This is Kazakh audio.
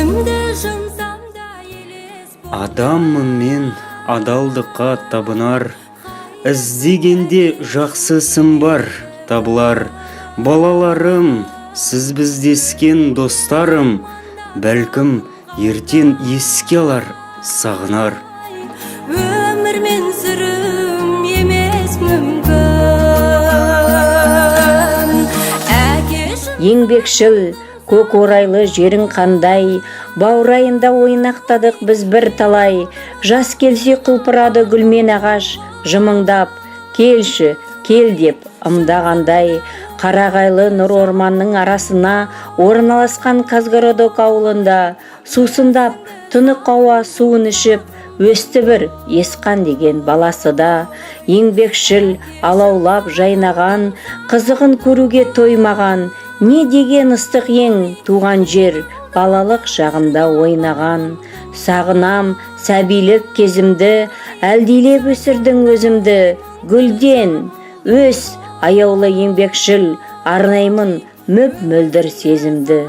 Күнімді жұмсам да елес Адаммын мен, адалдыққа табынар, іздегенде жақсысын бар, табылар. Балаларым, сіз біздескен достарым, бәлкім ертең еске алар, сағынар. Өмірмен сүрім емес мүмкін. Еңбекшіл, көк орайлы жерің қандай, баурайында ойнақтадық біз бір талай. Жас келсе құлпырады гүлмен ағаш, жымыңдап, келші, кел деп ымдағандай. Қарағайлы нұр орманның арасына орналасқан Казгородок ауылында сусындап, тұнық ауа суын ішіп, өсті бір Есқан деген баласы да. Еңбекшіл, алаулап жайнаған, қызығын көруге тоймаған, не деген ыстық ең туған жер, балалық жағында ойнаған. Сағынам сәбилік кезімді, әлдилеп өсірдің өзімді, гүлден өс аяулы еңбекшіл, арнаймын мөп-мөлдір сезімді.